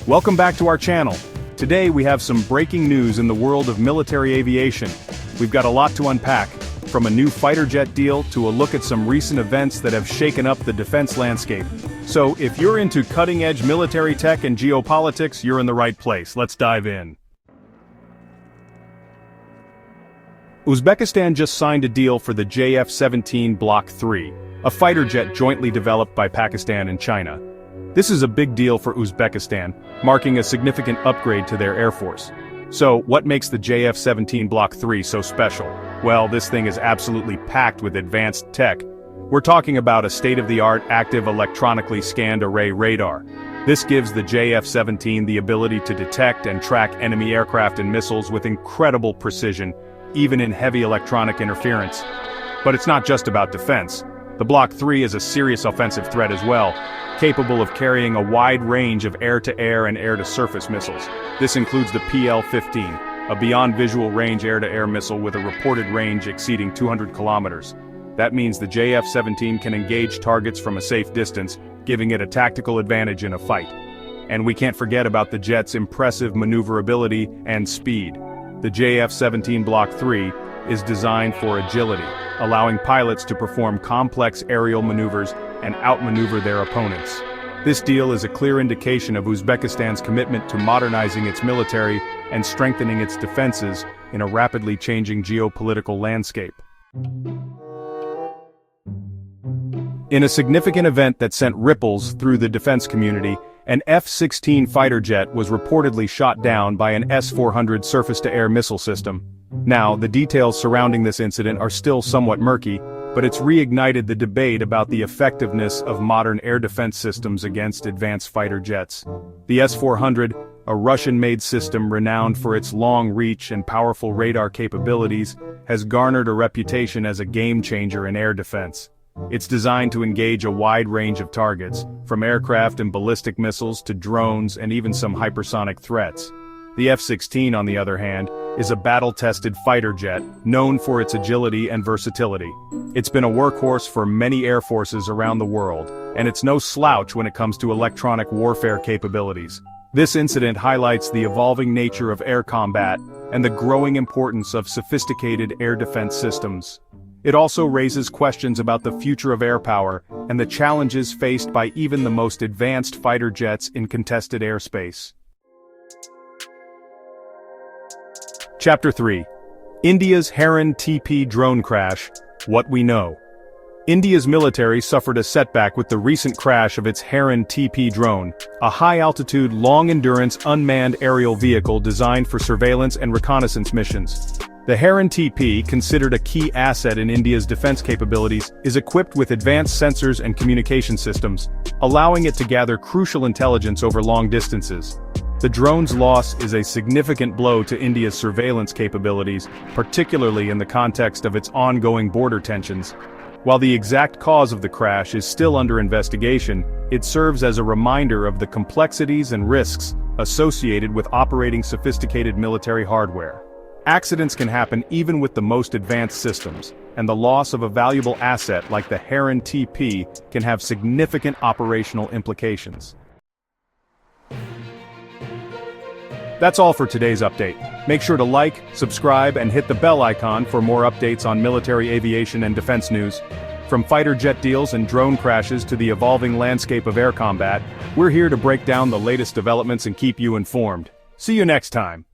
Welcome back to our channel. Today we have some breaking news in the world of military aviation. We've got a lot to unpack, from a new fighter jet deal to a look at some recent events that have shaken up the defense landscape. So if you're into cutting-edge military tech and geopolitics, you're in the right place. Let's dive in. Uzbekistan just signed a deal for the JF17 Block 3, a fighter jet jointly developed by Pakistan and China. This is a big deal for Uzbekistan, marking a significant upgrade to their air force. So, what makes the JF17 Block 3 so special? Well, this thing is absolutely packed with advanced tech. We're talking about a state-of-the-art active electronically scanned array radar. This gives the JF17 the ability to detect and track enemy aircraft and missiles with incredible precision, even in heavy electronic interference. But it's not just about defense. The Block 3 is a serious offensive threat as well, capable of carrying a wide range of air-to-air and air-to-surface missiles. This includes the PL-15, a beyond visual range air-to-air missile with a reported range exceeding 200 kilometers. That means the JF-17 can engage targets from a safe distance, giving it a tactical advantage in a fight. And we can't forget about the jet's impressive maneuverability and speed. The JF-17 Block 3 is designed for agility, allowing pilots to perform complex aerial maneuvers and outmaneuver their opponents. This deal is a clear indication of Uzbekistan's commitment to modernizing its military and strengthening its defenses in a rapidly changing geopolitical landscape. In a significant event that sent ripples through the defense community, an F-16 fighter jet was reportedly shot down by an S-400 surface-to-air missile system. Now, the details surrounding this incident are still somewhat murky, but it's reignited the debate about the effectiveness of modern air defense systems against advanced fighter jets. The S-400, a Russian-made system renowned for its long reach and powerful radar capabilities, has garnered a reputation as a game-changer in air defense. It's designed to engage a wide range of targets, from aircraft and ballistic missiles to drones and even some hypersonic threats. The F-16, on the other hand, is a battle-tested fighter jet, known for its agility and versatility. It's been a workhorse for many air forces around the world, and it's no slouch when it comes to electronic warfare capabilities. This incident highlights the evolving nature of air combat and the growing importance of sophisticated air defense systems. It also raises questions about the future of air power and the challenges faced by even the most advanced fighter jets in contested airspace. Chapter 3. India's Heron-TP drone crash, what we know. India's military suffered a setback with the recent crash of its Heron-TP drone, a high-altitude, long-endurance unmanned aerial vehicle designed for surveillance and reconnaissance missions. The Heron-TP, considered a key asset in India's defense capabilities, is equipped with advanced sensors and communication systems, allowing it to gather crucial intelligence over long distances. The drone's loss is a significant blow to India's surveillance capabilities, particularly in the context of its ongoing border tensions. While the exact cause of the crash is still under investigation, it serves as a reminder of the complexities and risks associated with operating sophisticated military hardware. Accidents can happen even with the most advanced systems, and the loss of a valuable asset like the Heron-TP can have significant operational implications. That's all for today's update. Make sure to like, subscribe, and hit the bell icon for more updates on military aviation and defense news. From fighter jet deals and drone crashes to the evolving landscape of air combat, we're here to break down the latest developments and keep you informed. See you next time.